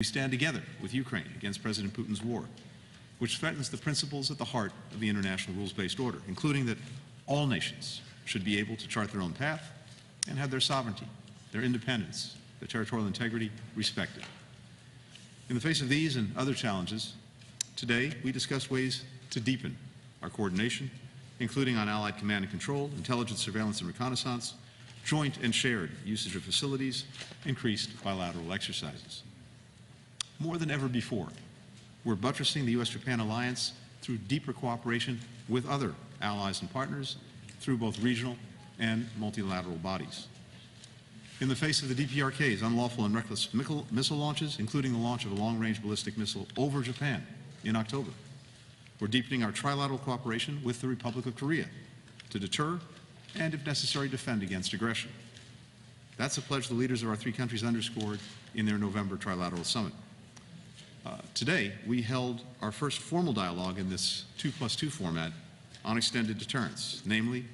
We stand together with Ukraine against President Putin's war, which threatens the principles at the heart of the international rules-based order, including that all nations should be able to chart their own path and have their sovereignty, their independence, their territorial integrity respected. In the face of these and other challenges, today we discuss ways to deepen our coordination, including on Allied command and control, intelligence, surveillance, and reconnaissance, joint and shared usage of facilities, increased bilateral exercises. More than ever before, we're buttressing the U.S.-Japan alliance through deeper cooperation with other allies and partners through both regional and multilateral bodies. In the face of the DPRK's unlawful and reckless missile launches, including the launch of a long-range ballistic missile over Japan in October, we're deepening our trilateral cooperation with the Republic of Korea to deter and, if necessary, defend against aggression. That's a pledge the leaders of our three countries underscored in their November trilateral summit. Today, we held our first formal dialogue in this 2+2 format on extended deterrence, namely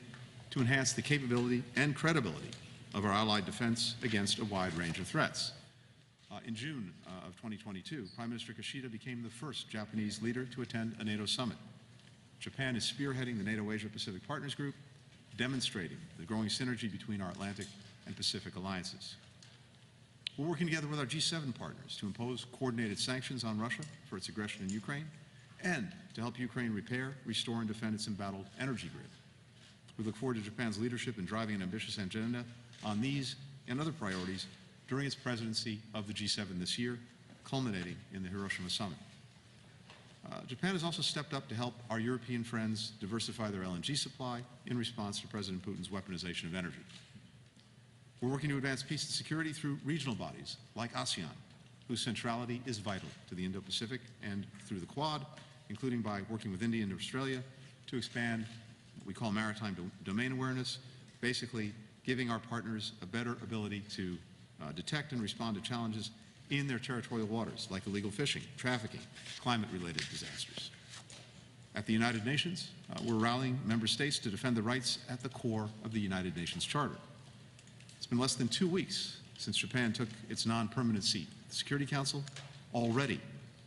to enhance the capability and credibility of our allied defense against a wide range of threats. In June of 2022, Prime Minister Kishida became the first Japanese leader to attend a NATO summit. Japan is spearheading the NATO Asia-Pacific Partners Group, demonstrating the growing synergy between our Atlantic and Pacific alliances. We're working together with our G7 partners to impose coordinated sanctions on Russia for its aggression in Ukraine and to help Ukraine repair, restore, and defend its embattled energy grid. We look forward to Japan's leadership in driving an ambitious agenda on these and other priorities during its presidency of the G7 this year, culminating in the Hiroshima summit. Japan has also stepped up to help our European friends diversify their LNG supply in response to President Putin's weaponization of energy. We're working to advance peace and security through regional bodies like ASEAN, whose centrality is vital to the Indo-Pacific, and through the Quad, including by working with India and Australia to expand what we call maritime domain awareness, basically giving our partners a better ability to detect and respond to challenges in their territorial waters, like illegal fishing, trafficking, climate-related disasters. At the United Nations, we're rallying member states to defend the rights at the core of the United Nations Charter. It's been less than 2 weeks since Japan took its non-permanent seat at the Security Council. Already,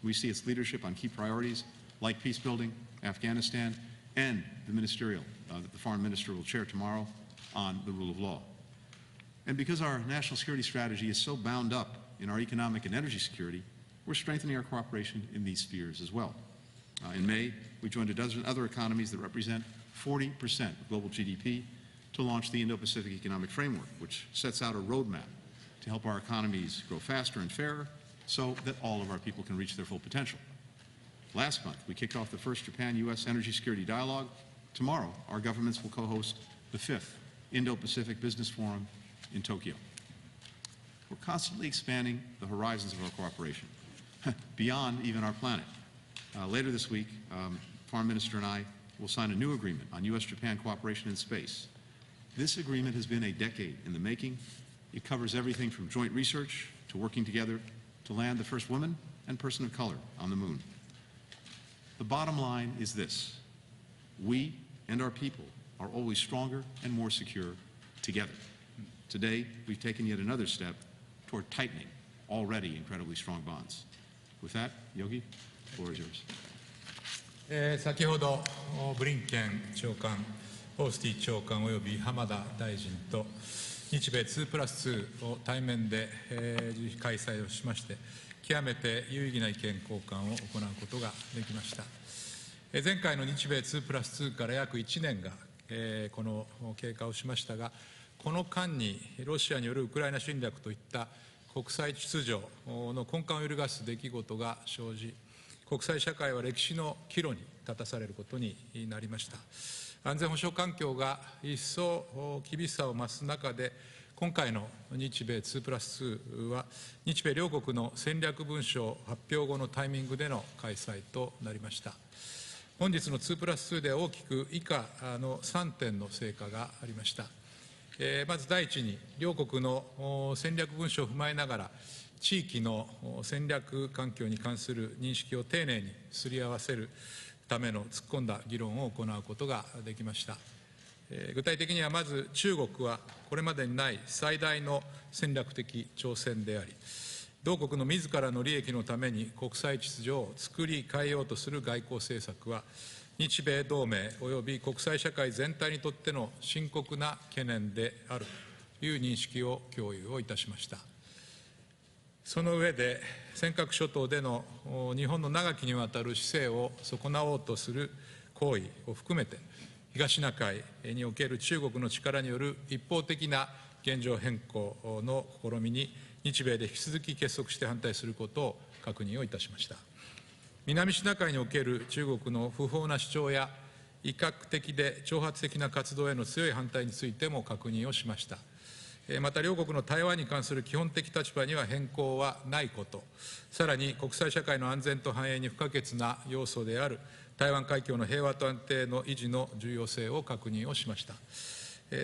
we see its leadership on key priorities like peace building, Afghanistan, and the foreign minister will chair tomorrow on the rule of law. And because our national security strategy is so bound up in our economic and energy security, we're strengthening our cooperation in these spheres as well. In May, we joined a dozen other economies that represent 40% of global GDP to launch the Indo-Pacific Economic Framework, which sets out a roadmap to help our economies grow faster and fairer so that all of our people can reach their full potential. Last month, we kicked off the first Japan-U.S. Energy Security Dialogue. Tomorrow, our governments will co-host the 5th Indo-Pacific Business Forum in Tokyo. We're constantly expanding the horizons of our cooperation beyond even our planet. Later this week, Foreign Minister and I will sign a new agreement on U.S.-Japan cooperation in space. This agreement has been a decade in the making. It covers everything from joint research to working together to land the first woman and person of color on the moon. The bottom line is this: we and our people are always stronger and more secure together. Today, we've taken yet another step toward tightening already incredibly strong bonds. With that, Yogi, the floor is yours. 先ほどブリンケン長官、オースティ長官および浜田大臣と日米2+2を対面で開催をしまして、極めて有意義な意見交換を行うことができました。前回の日米2+2から約1年がこの経過をしましたが、この間にロシアによるウクライナ侵略といった国際秩序の根幹を揺るがす出来事が生じ、国際社会は歴史の岐路に立たされることになりました。安全保障環境が一層厳しさを増す中で、今回の日米2+2は、日米両国の戦略文書発表後のタイミングでの開催となりました。本日の2+2で大きく以下の3点の成果がありました。まず第一に、両国の戦略文書を踏まえながら、地域の戦略環境に関する認識を丁寧にすり合わせるための突っ込んだ議論を行うことができました。具体的にはまず、中国はこれまでにない最大の戦略的挑戦であり、同国の自らの利益のために国際秩序を作り変えようとする外交政策は、日米同盟及び国際社会全体にとっての深刻な懸念であるという認識を共有をいたしました。その上で、尖閣諸島での日本の長きにわたる姿勢を損なおうとする行為を含めて、東シナ海における中国の力による一方的な現状変更の試みに、日米で引き続き結束して反対することを確認をいたしました。南シナ海における中国の不法な主張や、威嚇的で挑発的な活動への強い反対についても確認をしました。また両国の台湾に関する基本的立場には変更はないこと、さらに国際社会の安全と繁栄に不可欠な要素である台湾海峡の平和と安定の維持の重要性を確認をしました。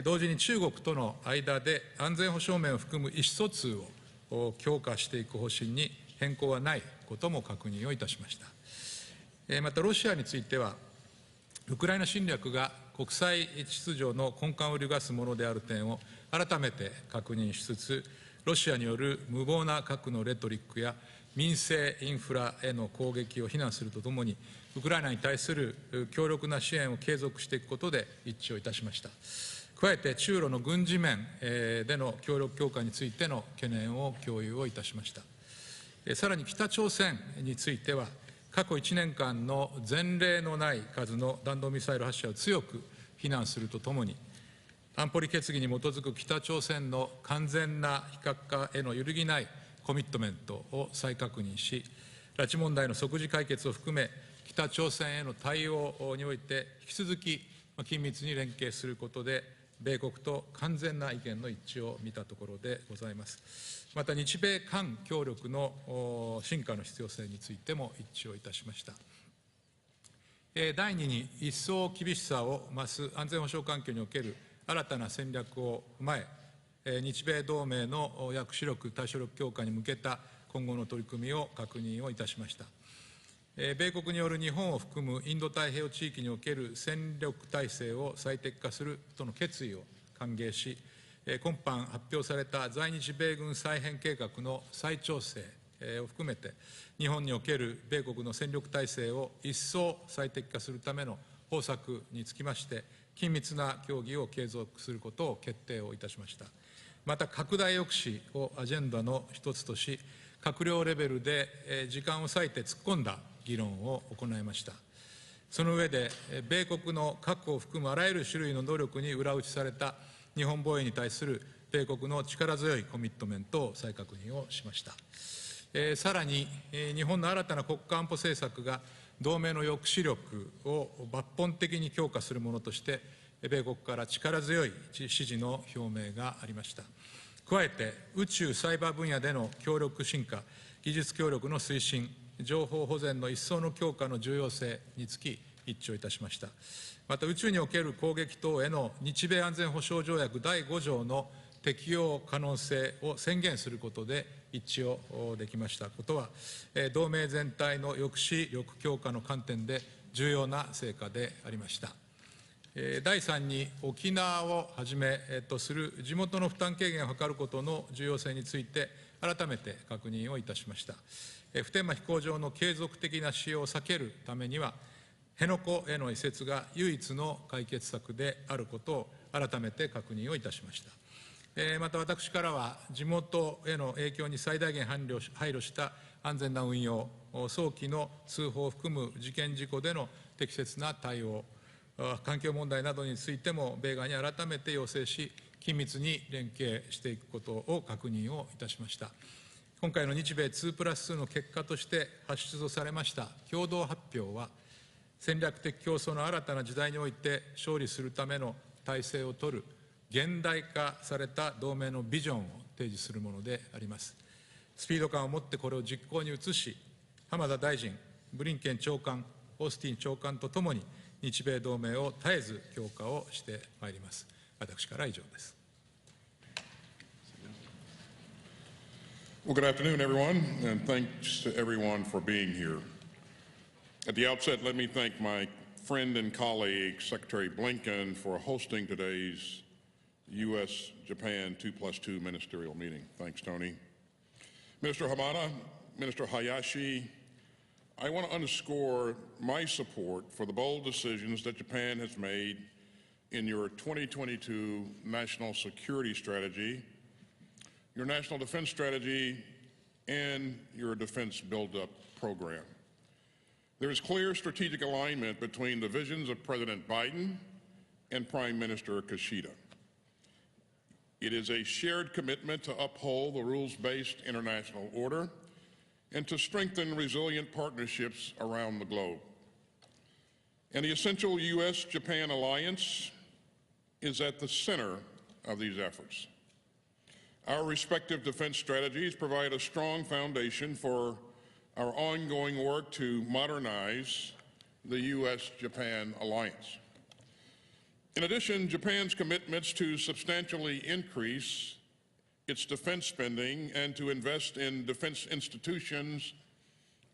同時に中国との間で安全保障面を含む意思疎通を強化していく方針に変更はないことも確認をいたしました。またロシアについては、ウクライナ侵略が国際秩序の根幹を揺るがすものである点を改めて確認しつつ、ロシアによる無謀な核のレトリックや民生インフラへの攻撃を非難するとともに、ウクライナに対する強力な支援を継続していくことで一致をいたしました。加えて、中ロの軍事面での協力強化についての懸念を共有をいたしました。さらに北朝鮮については、過去1年間の前例のない数の弾道ミサイル発射を強く非難するとともに、安保理決議に基づく北朝鮮の完全な非核化への揺るぎないコミットメントを再確認し、拉致問題の即時解決を含め、北朝鮮への対応において引き続き緊密に連携することで、米国と完全な意見の一致を見たところでございます。また、日米韓協力の深化の必要性についても一致をいたしました。第2に、一層厳しさを増す安全保障環境における新たな戦略を踏まえ、日米同盟の抑止力、対処力強化に向けた今後の取り組みを確認をいたしました。米国による日本を含むインド太平洋地域における戦力体制を最適化するとの決意を歓迎し、今般発表された在日米軍再編計画の再調整を含めて、日本における米国の戦力体制を一層最適化するための方策につきまして、緊密な協議を継続することを決定をいたしました。また、拡大抑止をアジェンダの一つとし、閣僚レベルで時間を割いて突っ込んだ議論を行いました。その上で、米国の核を含むあらゆる種類の努力に裏打ちされた日本防衛に対する米国の力強いコミットメントを再確認をしました。さらに、日本の新たな国家安保政策が同盟の抑止力を抜本的に強化するものとして、米国から力強い支持の表明がありました。加えて、宇宙・サイバー分野での協力深化、技術協力の推進、情報保全の一層の強化の重要性につき一致をいたしました。また、宇宙における攻撃等への日米安全保障条約第5条の適用可能性を宣言することで一致をできましたことは、同盟全体の抑止力強化の観点で重要な成果でありました。第3に、沖縄をはじめとする地元の負担軽減を図ることの重要性について改めて確認をいたしました。普天間飛行場の継続的な使用を避けるためには、辺野古への移設が唯一の解決策であることを改めて確認をいたしました。また、私からは地元への影響に最大限配慮した安全な運用、早期の通報を含む事件事故での適切な対応、環境問題などについても米側に改めて要請し、緊密に連携していくことを確認をいたしました。今回の日米2+2の結果として発出されました共同発表は、戦略的競争の新たな時代において勝利するための体制を取る現代化された同盟のビジョンを提示するものであります。スピード感を持ってこれを実行に移し、浜田大臣、ブリンケン長官、オースティン長官とともに日米同盟を絶えず強化をしてまいります。私からは以上です。Well, good afternoon, everyone, and thanks to everyone for being here. At the outset, let me thank my friend and colleague, Secretary Blinken, for hosting today's U.S.-Japan 2+2 ministerial meeting. Thanks, Tony. Minister Hamada, Minister Hayashi, I want to underscore my support for the bold decisions that Japan has made in your 2022 National Security Strategy, your National Defense Strategy, and your Defense Build-Up Program. There is clear strategic alignment between the visions of President Biden and Prime Minister Kishida. It is a shared commitment to uphold the rules-based international order and to strengthen resilient partnerships around the globe. And the essential U.S.-Japan alliance is at the center of these efforts. Our respective defense strategies provide a strong foundation for our ongoing work to modernize the U.S.-Japan alliance. In addition, Japan's commitments to substantially increase its defense spending and to invest in defense institutions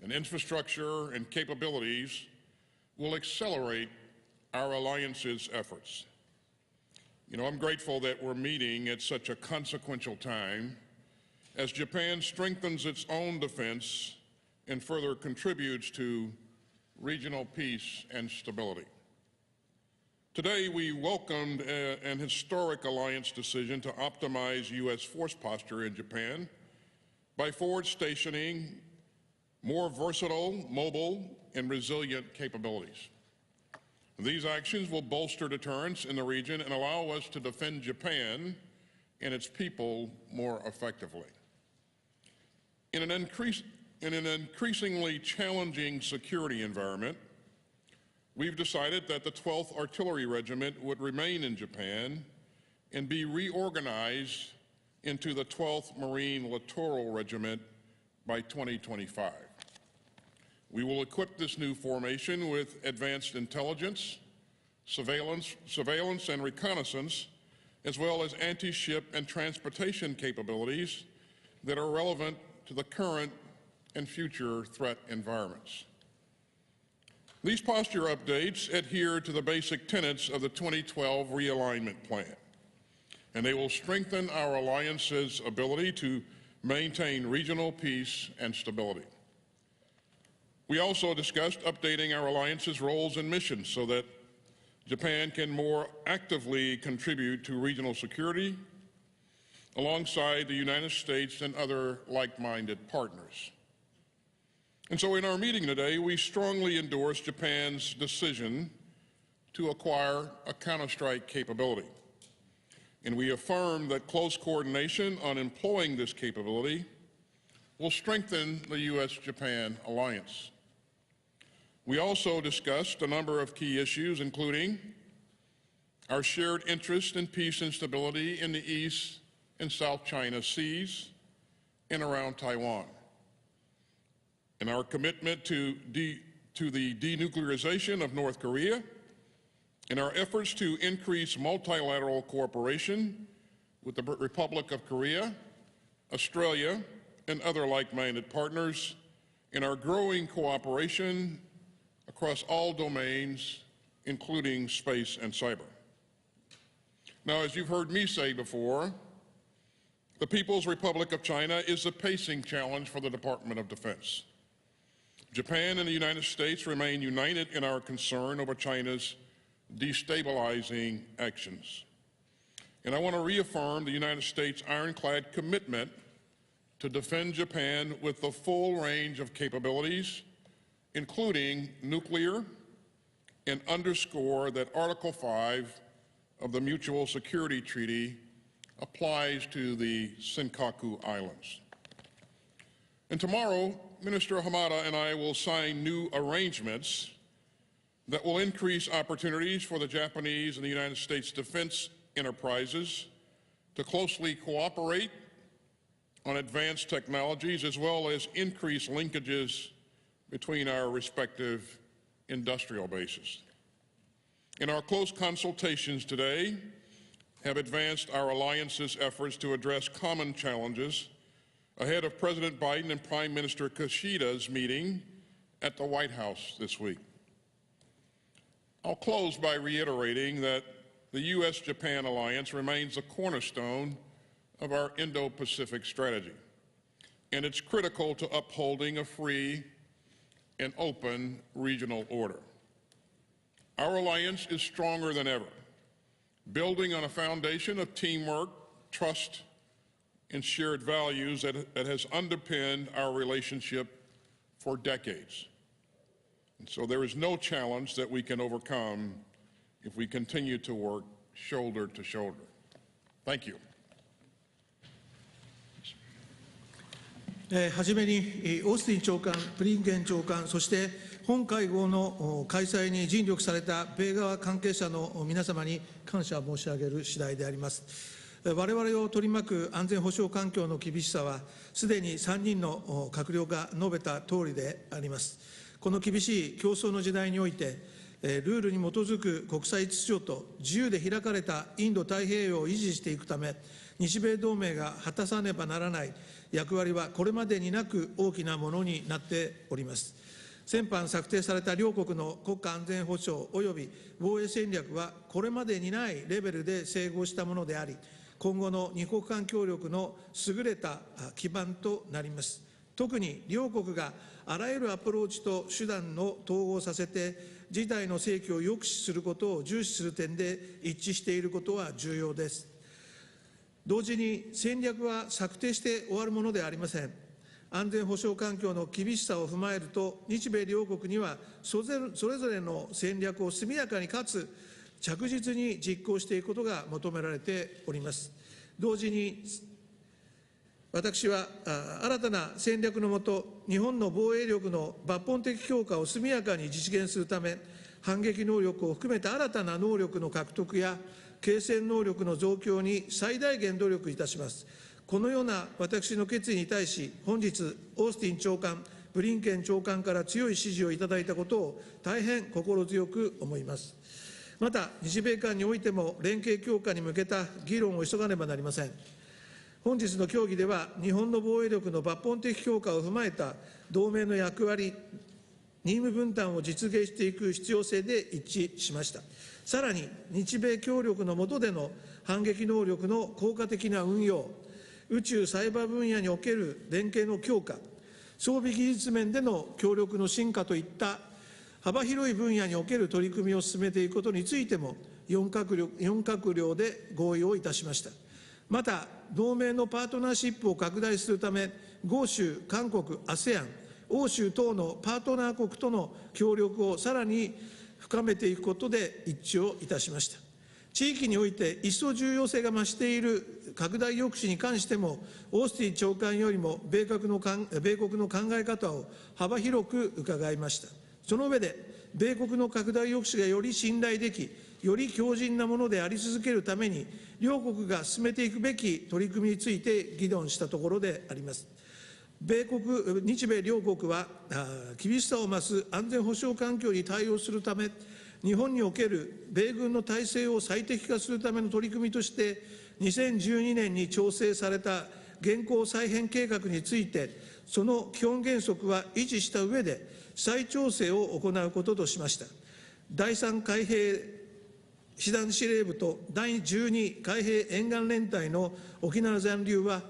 and infrastructure and capabilities will accelerate our alliance's efforts. You know, I'm grateful that we're meeting at such a consequential time as Japan strengthens its own defense and further contributes to regional peace and stability. Today, we welcomed an historic alliance decision to optimize U.S. force posture in Japan by forward stationing more versatile, mobile, and resilient capabilities. These actions will bolster deterrence in the region and allow us to defend Japan and its people more effectively. In an increasingly challenging security environment, we've decided that the 12th Artillery Regiment would remain in Japan and be reorganized into the 12th Marine Littoral Regiment by 2025. We will equip this new formation with advanced intelligence, surveillance and reconnaissance, as well as anti-ship and transportation capabilities that are relevant to the current and future threat environments. These posture updates adhere to the basic tenets of the 2012 realignment plan, and they will strengthen our alliance's ability to maintain regional peace and stability. We also discussed updating our alliance's roles and missions so that Japan can more actively contribute to regional security alongside the United States and other like-minded partners. And so in our meeting today, we strongly endorse Japan's decision to acquire a counterstrike capability. And we affirm that close coordination on employing this capability will strengthen the U.S.-Japan alliance. We also discussed a number of key issues, including our shared interest in peace and stability in the East and South China Seas and around Taiwan, and our commitment to the denuclearization of North Korea, and our efforts to increase multilateral cooperation with the Republic of Korea, Australia, and other like-minded partners, and our growing cooperation across all domains, including space and cyber. Now, as you've heard me say before, the People's Republic of China is a pacing challenge for the Department of Defense. Japan and the United States remain united in our concern over China's destabilizing actions. And I want to reaffirm the United States' ironclad commitment to defend Japan with the full range of capabilities, including nuclear, and underscore that Article 5 of the Mutual Security Treaty applies to the Senkaku Islands. And tomorrow, Minister Hamada and I will sign new arrangements that will increase opportunities for the Japanese and the United States defense enterprises to closely cooperate on advanced technologies, as well as increase linkages between our respective industrial bases. In our close consultations today have advanced our alliance's efforts to address common challenges ahead of President Biden and Prime Minister Kishida's meeting at the White House this week. I'll close by reiterating that the U.S.-Japan alliance remains a cornerstone of our Indo-Pacific strategy. and it's critical to upholding a free and open regional order. Our alliance is stronger than ever, building on a foundation of teamwork, trust, and shared values that has underpinned our relationship for decades. And so there is no challenge that we can overcome if we continue to work shoulder to shoulder. Thank you. はじめにオースティン長官、ブリンケン長官、そして本会合の開催に尽力された米側関係者の皆様に感謝申し上げる次第であります。我々を取り巻く安全保障環境の厳しさは、すでに3人の閣僚が述べた通りであります。この厳しい競争の時代において、ルールに基づく国際秩序と自由で開かれたインド太平洋を維持していくため、日米同盟が果たさねばならない役割はこれまでになく大きなものになっております。先般策定された両国の国家安全保障及び防衛戦略はこれまでにないレベルで整合したものであり、今後の二国間協力の優れた基盤となります。特に両国があらゆるアプローチと手段を統合させて、事態の正規を抑止することを重視する点で一致していることは重要です。同時に戦略は策定して終わるものではありません。安全保障環境の厳しさを踏まえると、日米両国にはそれぞれの戦略を速やかにかつ着実に実行していくことが求められております。同時に私は新たな戦略のもと、日本の防衛力の抜本的強化を速やかに実現するため、反撃能力を含めた新たな能力の獲得や継戦能力の増強に最大限努力いたします。このような私の決意に対し、本日、オースティン長官、ブリンケン長官から強い支持をいただいたことを大変心強く思います。また、日米間においても連携強化に向けた議論を急がねばなりません。本日の協議では、日本の防衛力の抜本的強化を踏まえた同盟の役割、任務分担を実現していく必要性で一致しました。さらに、日米協力の下での反撃能力の効果的な運用、宇宙・サイバー分野における連携の強化、装備技術面での協力の進化といった幅広い分野における取り組みを進めていくことについても、4閣僚で合意をいたしました。また、同盟のパートナーシップを拡大するため、豪州、韓国、ASEAN、欧州等のパートナー国との協力をさらに深めていくことで一致をいたしました。地域において一層重要性が増している拡大抑止に関しても、オースティン長官よりも米国の考え方を幅広く伺いました。その上で、米国の拡大抑止がより信頼でき、より強靭なものであり続けるために、両国が進めていくべき取り組みについて議論したところであります。日米両国は厳しさを増す安全保障環境に対応するため、日本における米軍の体制を最適化するための取り組みとして、2012年に調整された現行再編計画について、その基本原則は維持した上で、再調整を行うこととしました。第3海兵師団司令部と第12海兵沿岸連隊の沖縄残留は、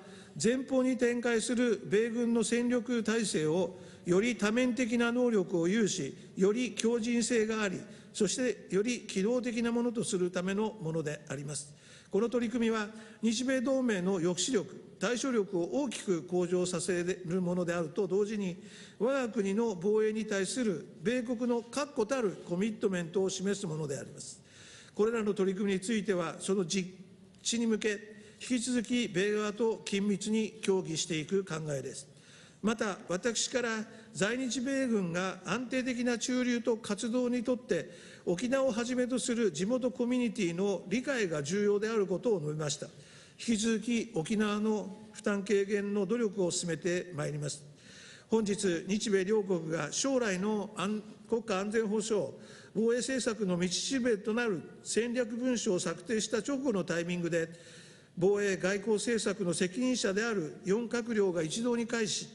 前方に展開する米軍の戦力体制をより多面的な能力を有し、より強靭性があり、そしてより機動的なものとするためのものであります。この取り組みは、日米同盟の抑止力、対処力を大きく向上させるものであると同時に、我が国の防衛に対する米国の確固たるコミットメントを示すものであります。これらの取り組みについては、その実施に向け、引き続き米側と緊密に協議していく考えです。また、私から在日米軍が安定的な駐留と活動にとって、沖縄をはじめとする地元コミュニティの理解が重要であることを述べました。引き続き沖縄の負担軽減の努力を進めてまいります。本日、日米両国が将来の国家安全保障、防衛政策の道しるべとなる戦略文書を策定した直後のタイミングで、防衛外交政策の責任者である4閣僚が一堂に会し、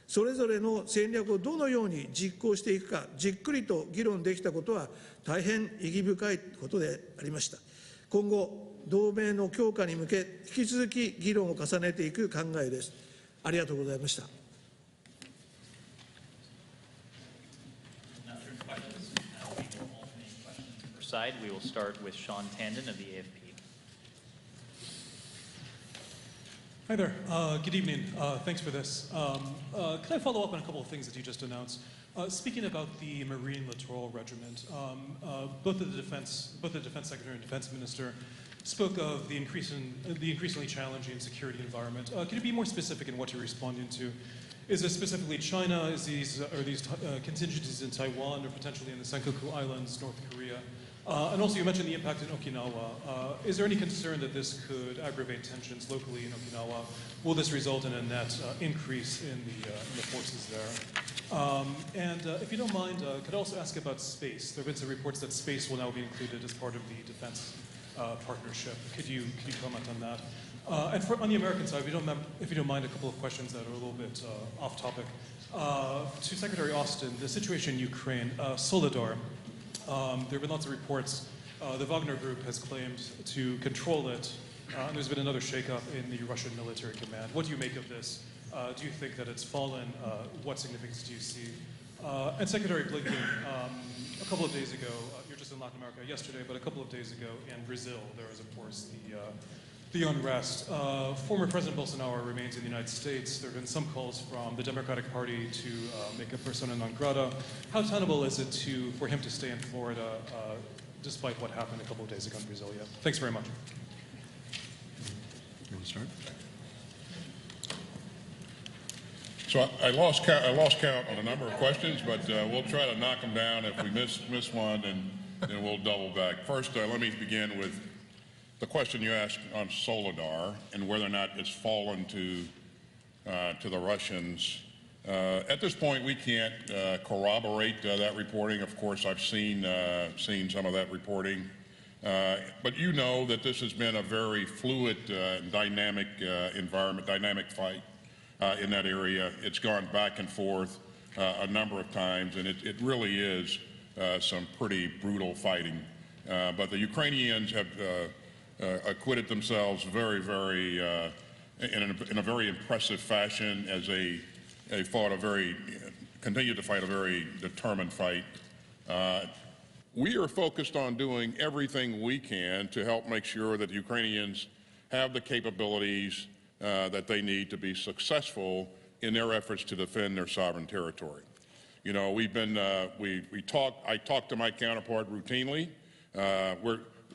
それぞれの戦略をどのように実行していくか、じっくりと議論できたことは大変意義深いことでありました。今後、同盟の強化に向け、引き続き議論を重ねていく考えです。ありがとうございました。Side. We will start with Sean Tandon of the AFP. Hi there. Good evening. Thanks for this. Could I follow up on a couple of things that you just announced? Speaking about the Marine Littoral Regiment, both the Defense Secretary and Defense Minister spoke of the increasingly challenging security environment. Can you be more specific in what you're responding to? Is it specifically China? Are these contingencies in Taiwan or potentially in the Senkaku Islands, North Korea? And also, you mentioned the impact in Okinawa. Is there any concern that this could aggravate tensions locally in Okinawa? Will this result in a net increase in the forces there? And if you don't mind, could I also ask about space? There have been some reports that space will now be included as part of the defense partnership. Could you comment on that? And on the American side, if you don't mind, a couple of questions that are a little bit off topic. To Secretary Austin, the situation in Ukraine, Solidar. There have been lots of reports. The Wagner Group has claimed to control it, and there's been another shakeup in the Russian military command. What do you make of this? Do you think that it's fallen? What significance do you see? And Secretary Blinken, a couple of days ago, you're just in Latin America yesterday, but a couple of days ago in Brazil, there was, of course, the unrest. Former President Bolsonaro remains in the United States. There have been some calls from the Democratic Party to make a persona non grata. How tenable is it for him to stay in Florida despite what happened a couple of days ago in Brasilia? Thanks very much. You want to start? So I lost count on a number of questions, but we'll try to knock them down. If we miss one, then we'll double back. First, let me begin with the question you asked on Solidar and whether or not it's fallen to the Russians. At this point, we can't corroborate that reporting. Of course, I've seen some of that reporting. But you know that this has been a very fluid, dynamic environment, dynamic fight in that area. It's gone back and forth a number of times, and it really is some pretty brutal fighting. But the Ukrainians have acquitted themselves very, very in a very impressive fashion as they continued to fight a very determined fight. We are focused on doing everything we can to help make sure that the Ukrainians have the capabilities that they need to be successful in their efforts to defend their sovereign territory. You know, I talk to my counterpart routinely.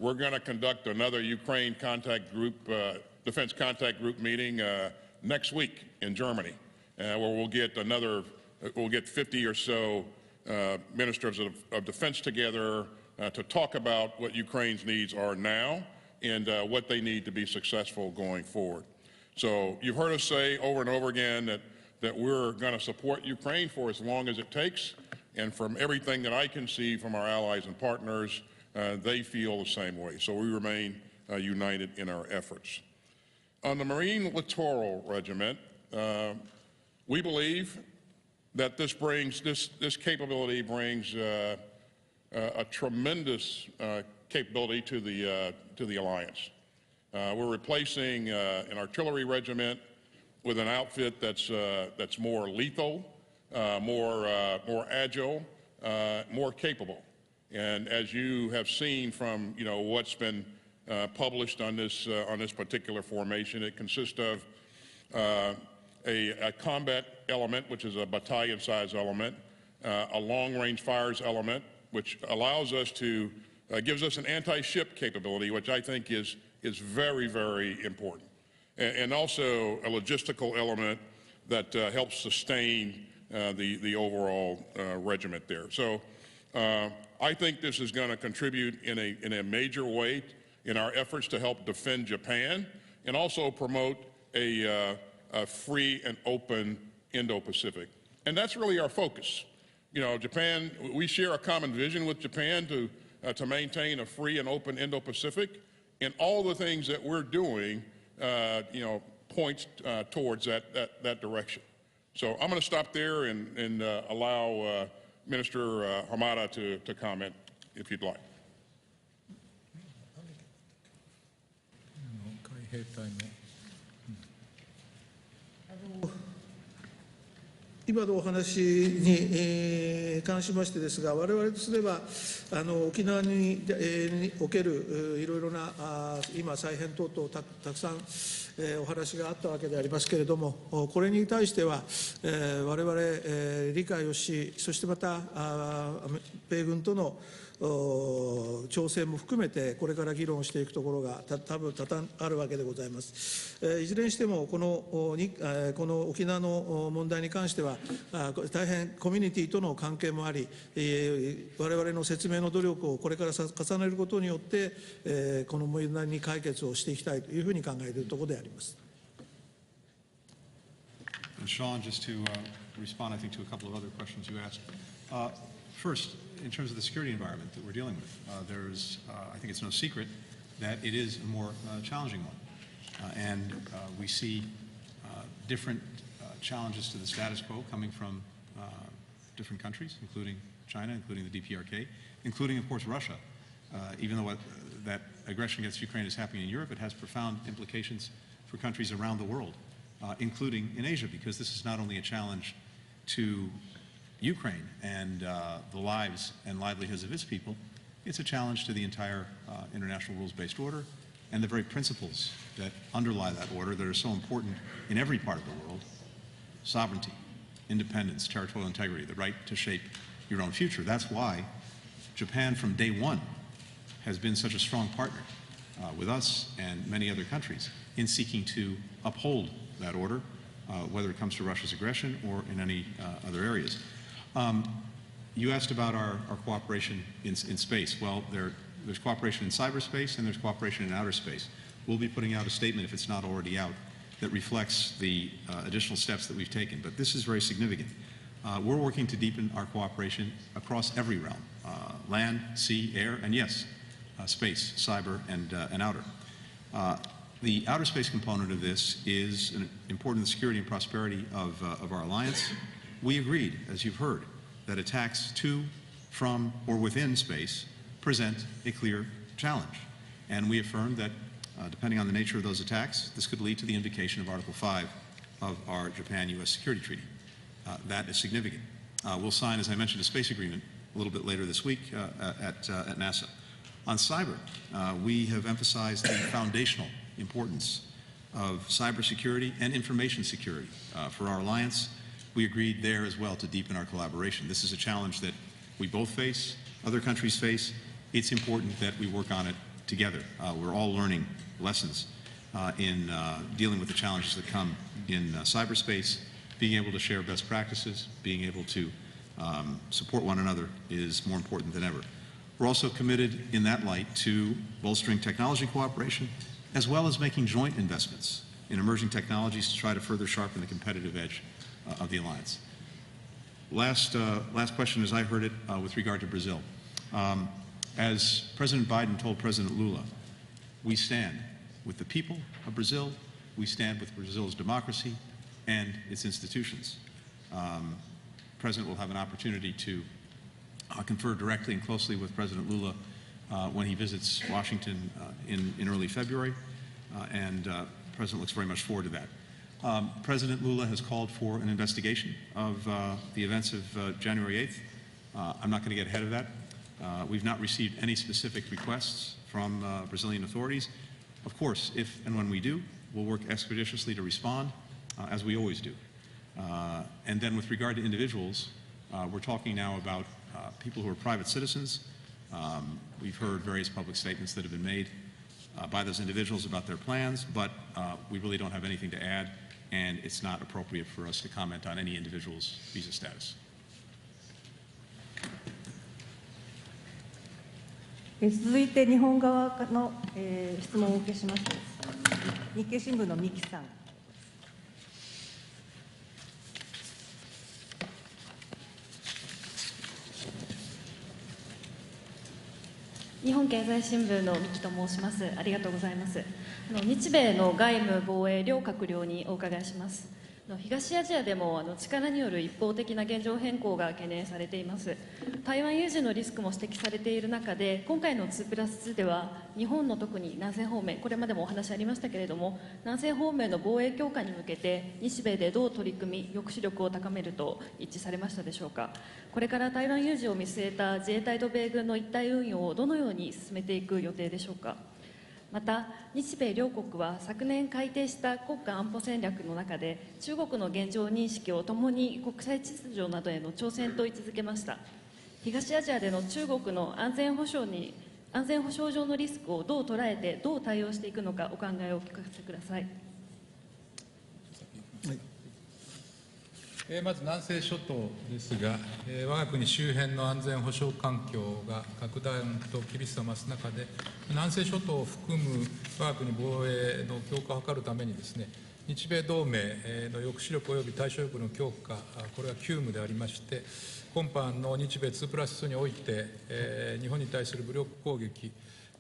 We're going to conduct another Ukraine contact group, defense contact group meeting next week in Germany, where we'll get 50 or so ministers of defense together to talk about what Ukraine's needs are now and what they need to be successful going forward. So you've heard us say over and over again that we're going to support Ukraine for as long as it takes, and from everything that I can see from our allies and partners, they feel the same way. So we remain united in our efforts. On the Marine Littoral Regiment, we believe that this capability brings a tremendous capability to the alliance. We're replacing an artillery regiment with an outfit that's more lethal, more agile, more capable. And as you have seen from what's been published on this particular formation, it consists of a combat element, which is a battalion-size element, a long-range fires element, which allows us to gives us an anti-ship capability, which I think is very, very important, and also a logistical element that helps sustain the overall regiment there. So I think this is going to contribute in a major way in our efforts to help defend Japan and also promote a free and open Indo-Pacific. And that's really our focus. You know, Japan, we share a common vision with Japan to maintain a free and open Indo-Pacific, and all the things that we're doing, points towards that direction. So I'm going to stop there and allow Minister Hamada to comment, if you'd like. 海兵隊の今のお話に関しましてですが、我々とすれば、沖縄におけるいろいろな今、再編等々たくさんお話があったわけでありますけれども、これに対しては、我々理解をし、そしてまた米軍との調整も含めて、これから議論していくところが多々あるわけでございます。いずれにしてもこの沖縄の問題に関しては、大変コミュニティとの関係もあり、我々の説明の努力をこれから重ねることによって、この問題に解決をしていきたいというふうに考えているところであります。Sean, just to respond, I think, to a couple of other questions you asked. First, in terms of the security environment that we're dealing with, I think it's no secret that it is a more challenging one. And we see different challenges to the status quo coming from different countries, including China, including the DPRK, including, of course, Russia. Even though that aggression against Ukraine is happening in Europe, it has profound implications for countries around the world, including in Asia, because this is not only a challenge to Ukraine and the lives and livelihoods of its people, it's a challenge to the entire international rules-based order and the very principles that underlie that order that are so important in every part of the world: sovereignty, independence, territorial integrity, the right to shape your own future. That's why Japan from day one has been such a strong partner with us and many other countries in seeking to uphold that order, whether it comes to Russia's aggression or in any other areas. You asked about our cooperation in space. Well, there's cooperation in cyberspace and there's cooperation in outer space. We'll be putting out a statement, if it's not already out, that reflects the additional steps that we've taken. But this is very significant. We're working to deepen our cooperation across every realm: land, sea, air, and yes, space, cyber, and outer. The outer space component of this is important to the security and prosperity of our alliance. We agreed, as you've heard, that attacks to, from, or within space present a clear challenge. And we affirmed that, depending on the nature of those attacks, this could lead to the invocation of Article 5 of our Japan-U.S. Security Treaty. That is significant. We'll sign, as I mentioned, a space agreement a little bit later this week at NASA. On cyber, we have emphasized the foundational importance of cybersecurity and information security for our alliance. We agreed there as well to deepen our collaboration. This is a challenge that we both face, other countries face. It's important that we work on it together. We're all learning lessons in dealing with the challenges that come in cyberspace. Being able to share best practices, being able to support one another is more important than ever. We're also committed in that light to bolstering technology cooperation, as well as making joint investments in emerging technologies to try to further sharpen the competitive edge of the alliance. Last question, as I heard it, with regard to Brazil. As President Biden told President Lula, we stand with the people of Brazil, we stand with Brazil's democracy and its institutions. President will have an opportunity to confer directly and closely with President Lula when he visits Washington in early February, and the President looks very much forward to that. President Lula has called for an investigation of the events of January 8th. I'm not going to get ahead of that. We've not received any specific requests from Brazilian authorities. Of course, if and when we do, we'll work expeditiously to respond, as we always do. And then with regard to individuals, we're talking now about people who are private citizens. We've heard various public statements that have been made by those individuals about their plans, but we really don't have anything to add, and it's not appropriate for us to comment on any individual's visa status. 続いて日本側の、質問をお受けします。日経新聞の三木さん。日本経済新聞の三木と申します。ありがとうございます。日米の外務・防衛両閣僚にお伺いします。東アジアでも力による一方的な現状変更が懸念されています。台湾有事のリスクも指摘されている中で、今回の2+2では日本の特に南西方面、これまでもお話ありましたけれども、南西方面の防衛強化に向けて日米でどう取り組み抑止力を高めると一致されましたでしょうか。これから台湾有事を見据えた自衛隊と米軍の一体運用をどのように進めていく予定でしょうか。また、日米両国は昨年改定した国家安保戦略の中で、中国の現状認識をともに国際秩序などへの挑戦と位置づけました。東アジアでの中国の安全保障上のリスクをどう捉えて、どう対応していくのか、お考えをお聞かせください。まず南西諸島ですが、我が国周辺の安全保障環境が格段と厳しさを増す中で、南西諸島を含む我が国防衛の強化を図るためにですね、日米同盟の抑止力及び対処力の強化、これは急務でありまして、今般の日米2+2において、日本に対する武力攻撃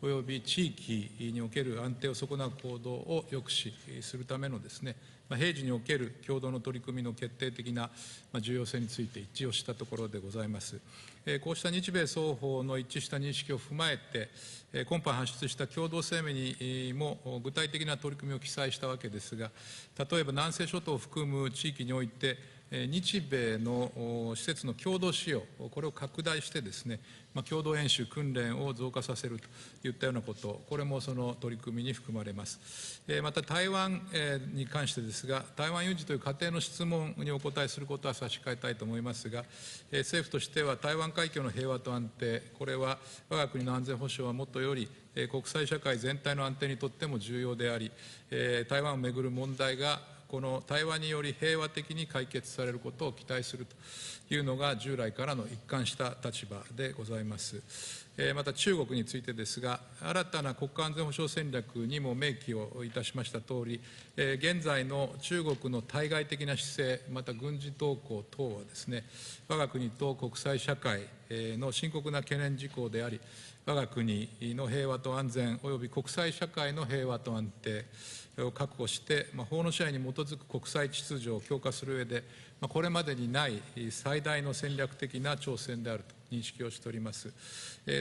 及び地域における安定を損なう行動を抑止するためのですね、平時における共同の取り組みの決定的な重要性について一致をしたところでございます。こうした日米双方の一致した認識を踏まえて、今般発出した共同声明にも具体的な取り組みを記載したわけですが、例えば南西諸島を含む地域において、日米の施設の共同使用、これを拡大してですね、共同演習、訓練を増加させるといったようなこと、これもその取り組みに含まれます。また台湾に関してですが、台湾有事という仮定の質問にお答えすることは差し控えたいと思いますが、政府としては台湾海峡の平和と安定、これは我が国の安全保障はもとより、国際社会全体の安定にとっても重要であり、台湾をめぐる問題がこの対話により平和的に解決されることを期待するというのが従来からの一貫した立場でございます。また中国についてですが、新たな国家安全保障戦略にも明記をいたしましたとおり、現在の中国の対外的な姿勢、また軍事動向等はですね、我が国と国際社会の深刻な懸念事項であり、我が国の平和と安全及び国際社会の平和と安定を確保して、法の支配に基づく国際秩序を強化する上で、これまでにない最大の戦略的な挑戦であると認識をしております。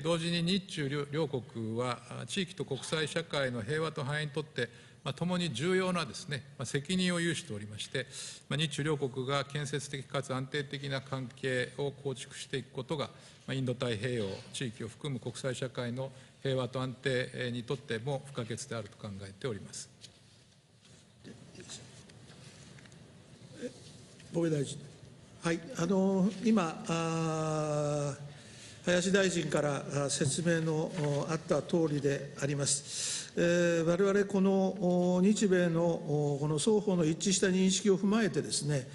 同時に日中両国は地域と国際社会の平和と繁栄にとってともに重要なですね、責任を有しておりまして、日中両国が建設的かつ安定的な関係を構築していくことが、インド太平洋地域を含む国際社会の平和と安定にとっても不可欠であると考えております。防衛大臣。はい、今、林大臣から説明のあった通りであります。我々、この日米のこの双方の一致した認識を踏まえてですね、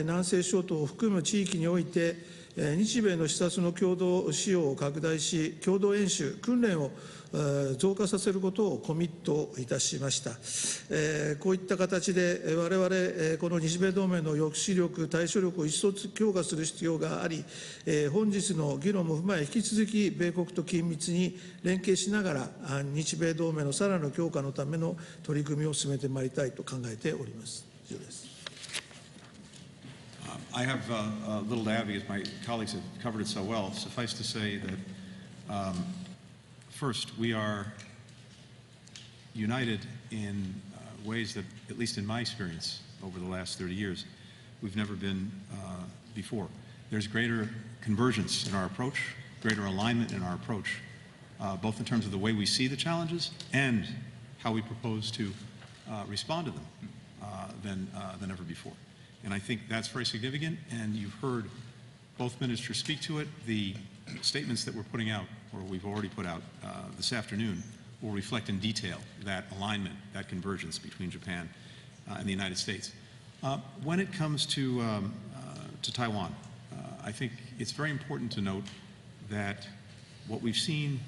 南西諸島を含む地域において、日米の視察の共同使用を拡大し、共同演習、訓練を増加させることをコミットいたしました。こういった形で、我々、この日米同盟の抑止力、対処力を一層強化する必要があり、本日の議論も踏まえ、引き続き米国と緊密に連携しながら、日米同盟のさらなる強化のための取り組みを進めてまいりたいと考えております。以上です。I have a little to add because my colleagues have covered it so well. Suffice to say that, first, we are united in ways that, at least in my experience over the last 30 years, we've never been before. There's greater convergence in our approach, greater alignment in our approach, both in terms of the way we see the challenges and how we propose to respond to them than ever before. And I think that's very significant, and you've heard both ministers speak to it. The statements that we're putting out, or we've already put out this afternoon, will reflect in detail that alignment, that convergence between Japan and the United States. When it comes to Taiwan, I think it's very important to note that what we've seen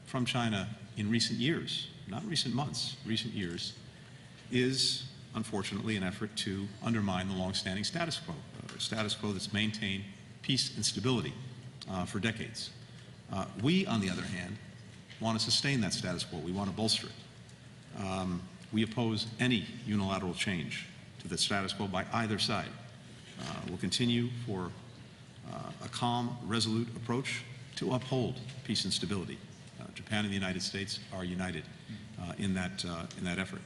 from China in recent years, not recent months, recent years, is unfortunately an effort to undermine the long-standing status quo, a status quo that's maintained peace and stability for decades. We, on the other hand, want to sustain that status quo. We want to bolster it. We oppose any unilateral change to the status quo by either side. We'll continue for a calm, resolute approach to uphold peace and stability. Japan and the United States are united in that effort.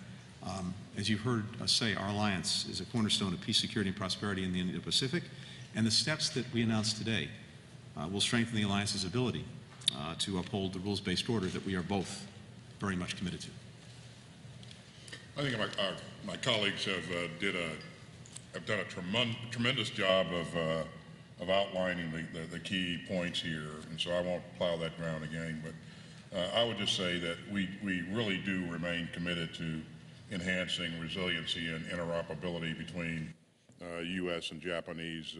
As you've heard us say, our alliance is a cornerstone of peace, security, and prosperity in the Indo-Pacific, and the steps that we announced today will strengthen the alliance's ability to uphold the rules-based order that we are both very much committed to. I think my colleagues have done a tremendous job of outlining the key points here, and so I won't plow that ground again. But I would just say that we really do remain committed to enhancing resiliency and interoperability between U.S. and Japanese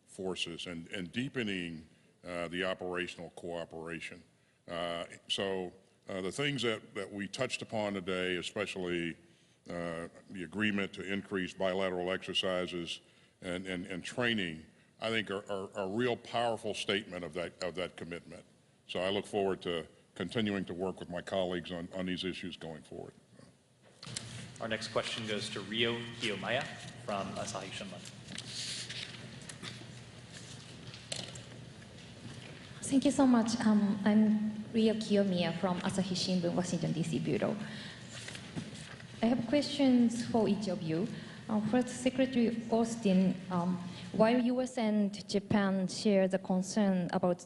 forces and deepening the operational cooperation. So the things that we touched upon today, especially the agreement to increase bilateral exercises and training, I think are a real powerful statement of that commitment. So I look forward to continuing to work with my colleagues on these issues going forward. Our next question goes to Ryo Kiyomaya from Asahi Shimbun. Thank you so much. I'm Ryo Kiyomiya from Asahi Shimbun, Washington, D.C. Bureau. I have questions for each of you. First, Secretary Austin, while U.S. and Japan share the concern about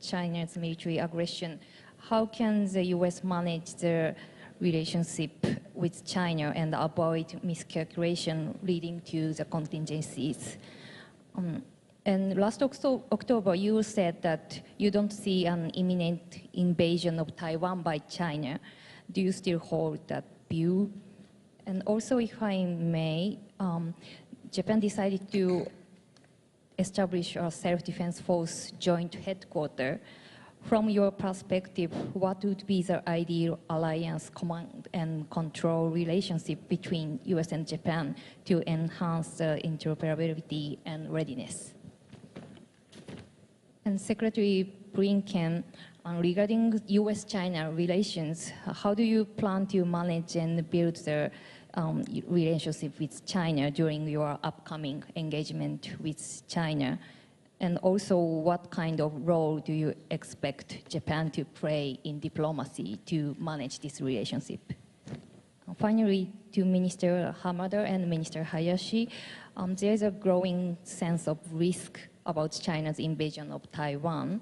China's military aggression, how can the U.S. manage the relationship with China and avoid miscalculation leading to the contingencies? And last October, you said that you don't see an imminent invasion of Taiwan by China. Do you still hold that view? And also, if I may, Japan decided to establish a self-defense force joint headquarters. From your perspective, what would be the ideal alliance command and control relationship between US and Japan to enhance the interoperability and readiness? And Secretary Blinken, regarding US-China relations, how do you plan to manage and build the relationship with China during your upcoming engagement with China? And also, what kind of role do you expect Japan to play in diplomacy to manage this relationship? Finally, to Minister Hamada and Minister Hayashi, there is a growing sense of risk about China's invasion of Taiwan.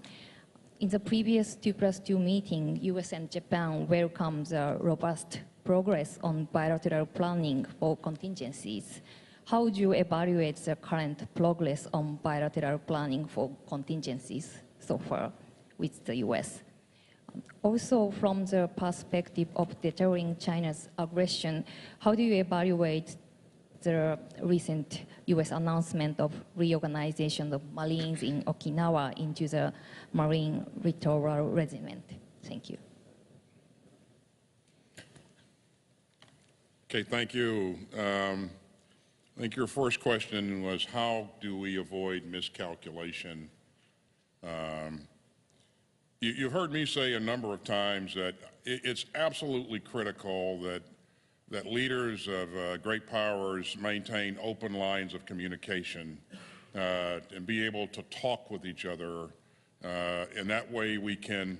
In the previous 2+2 meeting, US and Japan welcomed the robust progress on bilateral planning for contingencies. How would you evaluate the current progress on bilateral planning for contingencies so far with the US? Also, from the perspective of deterring China's aggression, how do you evaluate the recent US announcement of reorganization of Marines in Okinawa into the Marine Littoral Regiment? Thank you. Okay, thank you. I think your first question was, how do we avoid miscalculation? You've heard me say a number of times that it's absolutely critical that leaders of great powers maintain open lines of communication and be able to talk with each other. And that way we can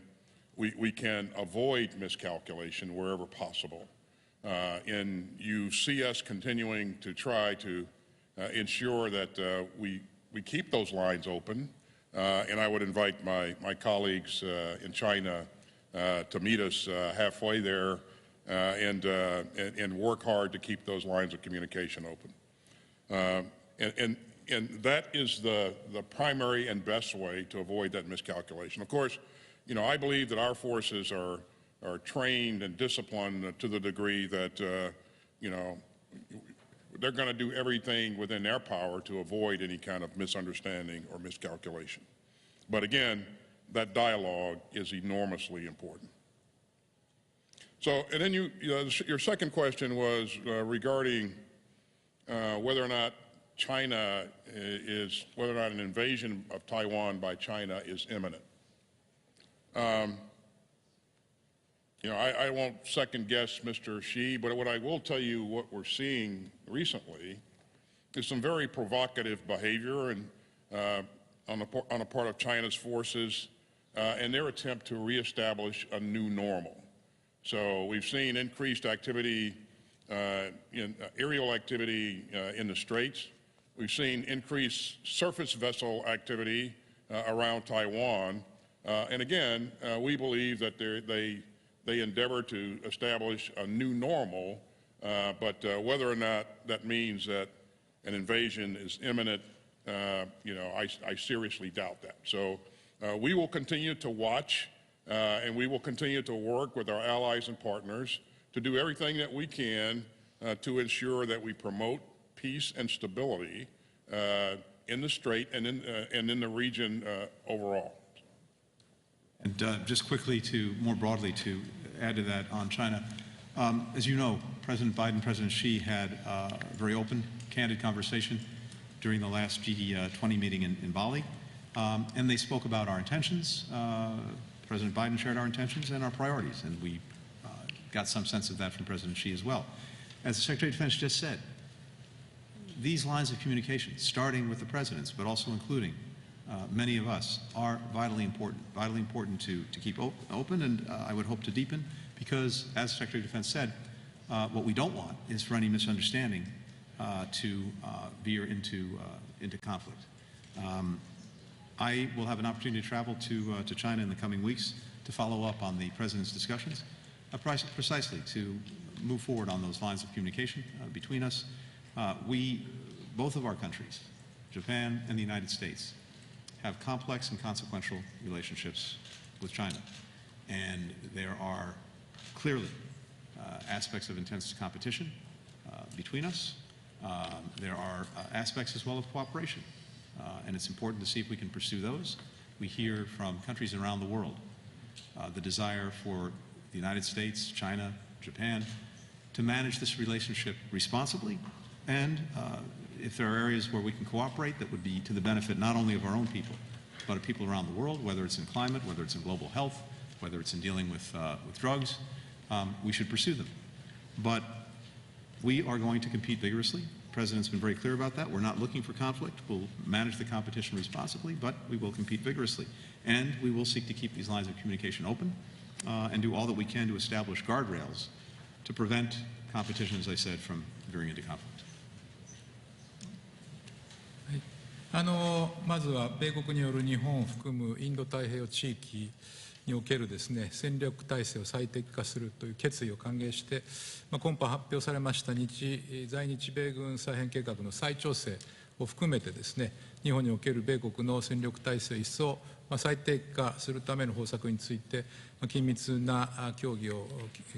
avoid miscalculation wherever possible. And you see us continuing to try to ensure that we keep those lines open. And I would invite my colleagues in China to meet us halfway there and work hard to keep those lines of communication open. And that is the primary and best way to avoid that miscalculation. Of course, you know, I believe that our forces are trained and disciplined to the degree that, you know, they're going to do everything within their power to avoid any kind of misunderstanding or miscalculation. But again, that dialogue is enormously important. So, and then your second question was regarding whether or not whether or not an invasion of Taiwan by China is imminent. You know, I won't second guess Mr. Xi, but what I will tell you, what we're seeing recently some very provocative behavior on the part of China's forces and their attempt to reestablish a new normal. So we've seen increased activity, aerial activity in the Straits. We've seen increased surface vessel activity around Taiwan. And again, we believe that they endeavor to establish a new normal, but whether or not that means that an invasion is imminent, I seriously doubt that. So we will continue to watch and we will continue to work with our allies and partners to do everything that we can to ensure that we promote peace and stability in the Strait and in the region overall. And just quickly more broadly to add to that on China, as you know, President Biden, President Xi had a very open, candid conversation during the last G20 meeting in Bali, and they spoke about our intentions. President Biden shared our intentions and our priorities, and we got some sense of that from President Xi as well. As the Secretary of Defense just said, these lines of communication, starting with the presidents, but also including many of us, are vitally important to keep open, and I would hope to deepen, because as the Secretary of Defense said, what we don't want is for any misunderstanding to veer into conflict. I will have an opportunity to travel to China in the coming weeks to follow up on the President's discussions, precisely to move forward on those lines of communication between us. Both of our countries, Japan and the United States, have complex and consequential relationships with China. And there are clearly aspects of intense competition between us. There are aspects as well of cooperation. And it's important to see if we can pursue those. We hear from countries around the world the desire for the United States, China, Japan to manage this relationship responsibly, and if there are areas where we can cooperate that would be to the benefit not only of our own people, but of people around the world, whether it's in climate, whether it's in global health, whether it's in dealing with drugs, we should pursue them. But we are going to compete vigorously. The President's been very clear about that. We're not looking for conflict. We'll manage the competition responsibly, but we will compete vigorously. And we will seek to keep these lines of communication open and do all that we can to establish guardrails to prevent competition, as I said, from veering into conflict. まずは米国による日本を含むインド太平洋地域におけるですね、戦略体制を最適化するという決意を歓迎して、今般発表されました在日米軍再編計画の再調整を含めてですね、日本における米国の戦力体制を一層最適化するための方策について緊密な協議を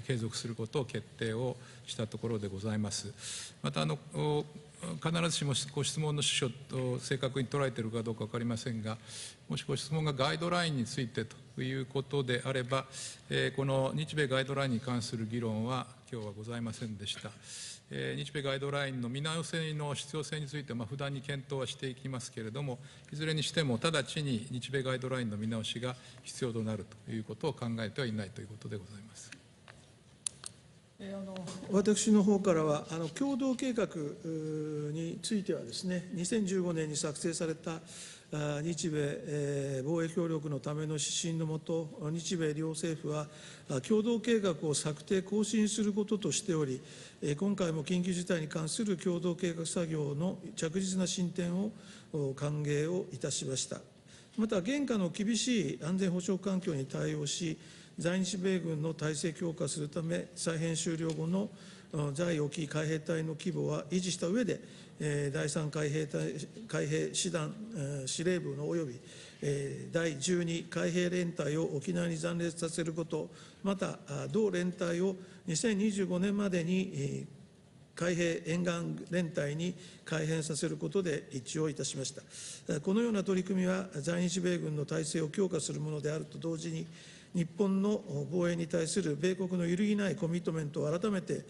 継続することを決定をしたところでございます。また必ずしもご質問の趣旨を正確に捉えているかどうか分かりませんが、もしご質問がガイドラインについてということであれば、この日米ガイドラインに関する議論は今日はございませんでした。日米ガイドラインの見直しの必要性について不断に検討はしていきますけれども、いずれにしても直ちに日米ガイドラインの見直しが必要となるということを考えてはいないということでございます。私の方からは共同計画についてはですね、2015年に作成された日米防衛協力のための指針のもと、日米両政府は共同計画を策定・更新することとしており、今回も緊急事態に関する共同計画作業の着実な進展を歓迎をいたしました。また、現下の厳しい安全保障環境に対応し、在日米軍の体制強化するため、再編終了後の在沖海兵隊の規模は維持した上で、第3海兵師団司令部の及び第12海兵連隊を沖縄に残列させること、また同連隊を2025年までに海兵沿岸連隊に改編させることで一致をいたしました。このような取り組みは在日米軍の体制を強化するものであると同時に、日本の防衛に対する米国の揺るぎないコミットメントを改めて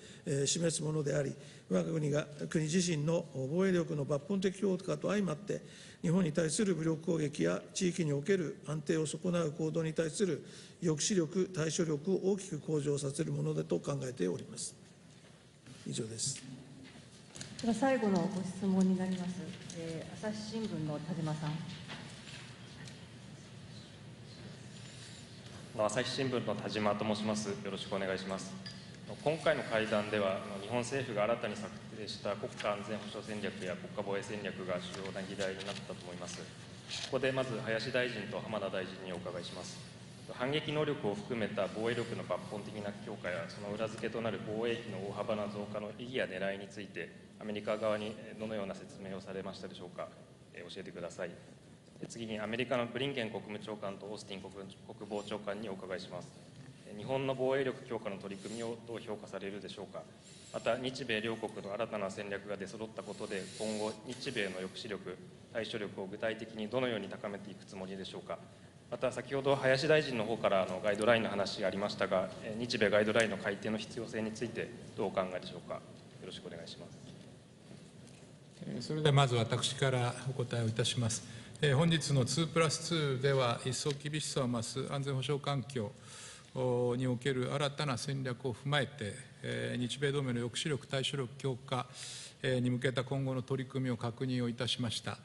示すものであり、我が国自身の防衛力の抜本的強化と相まって、日本に対する武力攻撃や地域における安定を損なう行動に対する抑止力、対処力を大きく向上させるものだと考えております。以上です。では最後のご質問になります。朝日新聞の田島さん。朝日新聞の田島と申します。よろしくお願いします。今回の会談では、日本政府が新たに策定した国家安全保障戦略や国家防衛戦略が主要な議題になったと思います。ここでまず林大臣と浜田大臣にお伺いします。反撃能力を含めた防衛力の抜本的な強化や、その裏付けとなる防衛費の大幅な増加の意義や狙いについて、アメリカ側にどのような説明をされましたでしょうか。教えてください。次にアメリカのブリンケン国務長官とオースティン国防長官にお伺いします。日本の防衛力強化の取り組みをどう評価されるでしょうか。また、日米両国の新たな戦略が出揃ったことで、今後、日米の抑止力、対処力を具体的にどのように高めていくつもりでしょうか。また、先ほど林大臣の方からガイドラインの話がありましたが、日米ガイドラインの改定の必要性について、どうお考えでしょうか。よろしくお願いします。それではまず私からお答えをいたします。本日の2+2では、一層厳しさを増す安全保障環境における新たな戦略を踏まえて、日米同盟の抑止力、対処力強化に向けた今後の取り組みを確認をいたしました。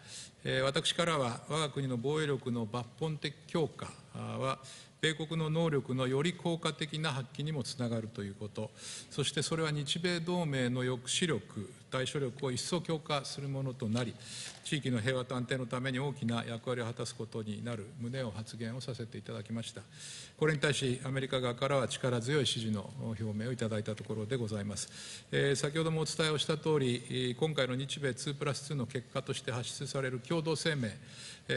私からは、我が国の防衛力の抜本的強化は、米国の能力のより効果的な発揮にもつながるということ、そしてそれは日米同盟の抑止力、対処力を一層強化するものとなり、地域の平和と安定のために大きな役割を果たすことになる旨を発言をさせていただきました。これに対し、アメリカ側からは力強い支持の表明をいただいたところでございます。先ほどもお伝えをしたとおり、今回の日米2+2の結果として発出される共同声明、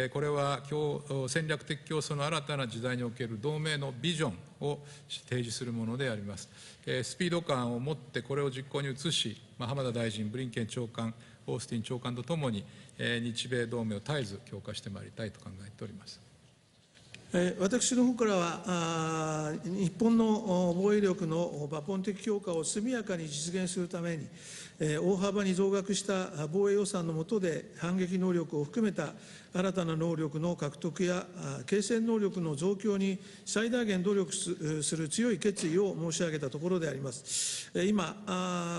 これは戦略的競争の新たな時代における同盟のビジョンを提示するものであります。スピード感を持ってこれを実行に移し、浜田大臣、ブリンケン長官、オースティン長官とともに、日米同盟を絶えず強化してまいりたいと考えております。私の方からは、日本の防衛力の抜本的強化を速やかに実現するために、大幅に増額した防衛予算の下で、反撃能力を含めた新たな能力の獲得や継戦能力の増強に最大限努力する強い決意を申し上げたところであります。今、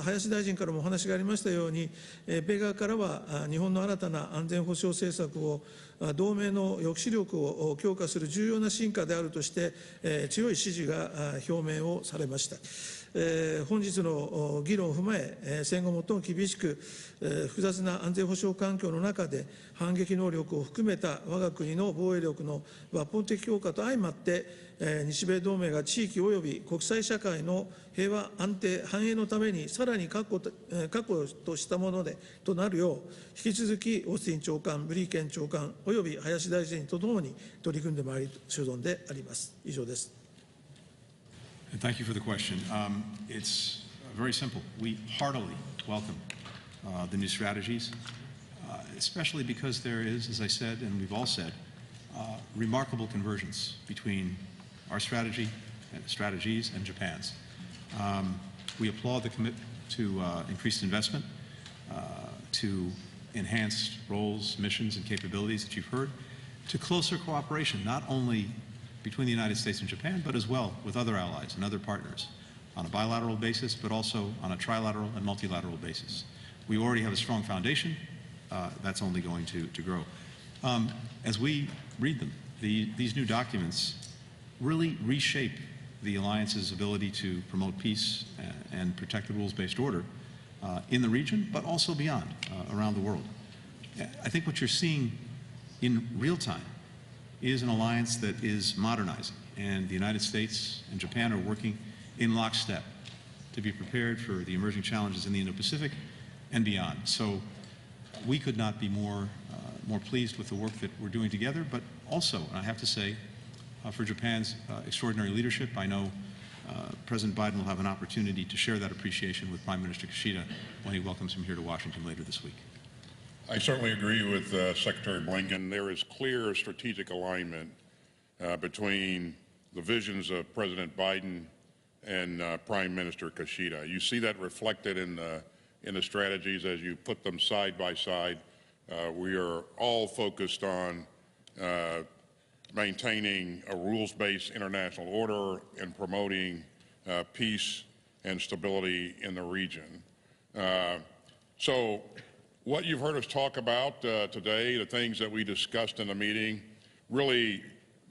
林大臣からもお話がありましたように、米側からは日本の新たな安全保障政策を同盟の抑止力を強化する重要な進化であるとして、強い支持が表明をされました。本日の議論を踏まえ、戦後最も厳しく複雑な安全保障環境の中で、反撃能力を含めた我が国の防衛力の抜本的強化と相まって、日米同盟が地域及び国際社会の平和、安定、繁栄のためにさらに確固としたものとなるよう、引き続きオースティン長官、ブリンケン長官及び林大臣とともに取り組んでまいる所存であります。以上です。Thank you for the question. It's very simple. We heartily welcome the new strategies, especially because there is, as I said, and we've all said, remarkable convergence between our strategies and Japan's. We applaud the commitment to increased investment, to enhanced roles, missions, and capabilities that you've heard, to closer cooperation, not only between the United States and Japan, but as well with other allies and other partners on a bilateral basis, but also on a trilateral and multilateral basis. We already have a strong foundation. That's only going to grow. As we read them, these new documents really reshape the alliance's ability to promote peace and protect the rules-based order in the region, but also beyond, around the world. I think what you're seeing in real time is an alliance that is modernizing, and the United States and Japan are working in lockstep to be prepared for the emerging challenges in the Indo-Pacific and beyond. So we could not be more pleased with the work that we're doing together, but also, and I have to say, for Japan's extraordinary leadership. I know President Biden will have an opportunity to share that appreciation with Prime Minister Kishida when he welcomes him here to Washington later this week. I certainly agree with Secretary Blinken. There is clear strategic alignment between the visions of President Biden and Prime Minister Kishida. You see that reflected in the strategies as you put them side by side. We are all focused on maintaining a rules-based international order and promoting peace and stability in the region. So what you've heard us talk about today, the things that we discussed in the meeting, really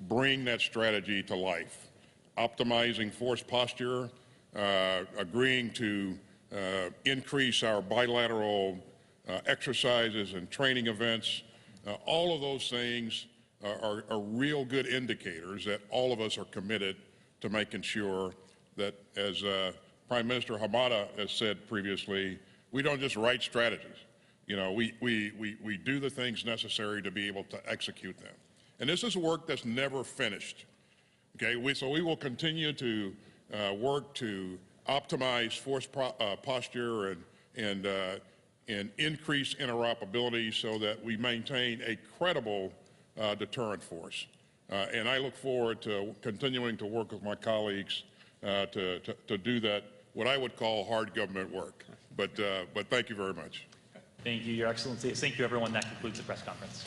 bring that strategy to life. Optimizing force posture, agreeing to increase our bilateral exercises and training events, all of those things are real good indicators that all of us are committed to making sure that, as Prime Minister Hamada has said previously, we don't just write strategies. You know, we do the things necessary to be able to execute them. And this is work that's never finished. Okay, so we will continue to work to optimize force posture and increase interoperability so that we maintain a credible deterrent force. And I look forward to continuing to work with my colleagues to do that, what I would call hard government work. But thank you very much. Thank you, Your Excellency. Thank you, everyone. That concludes the press conference.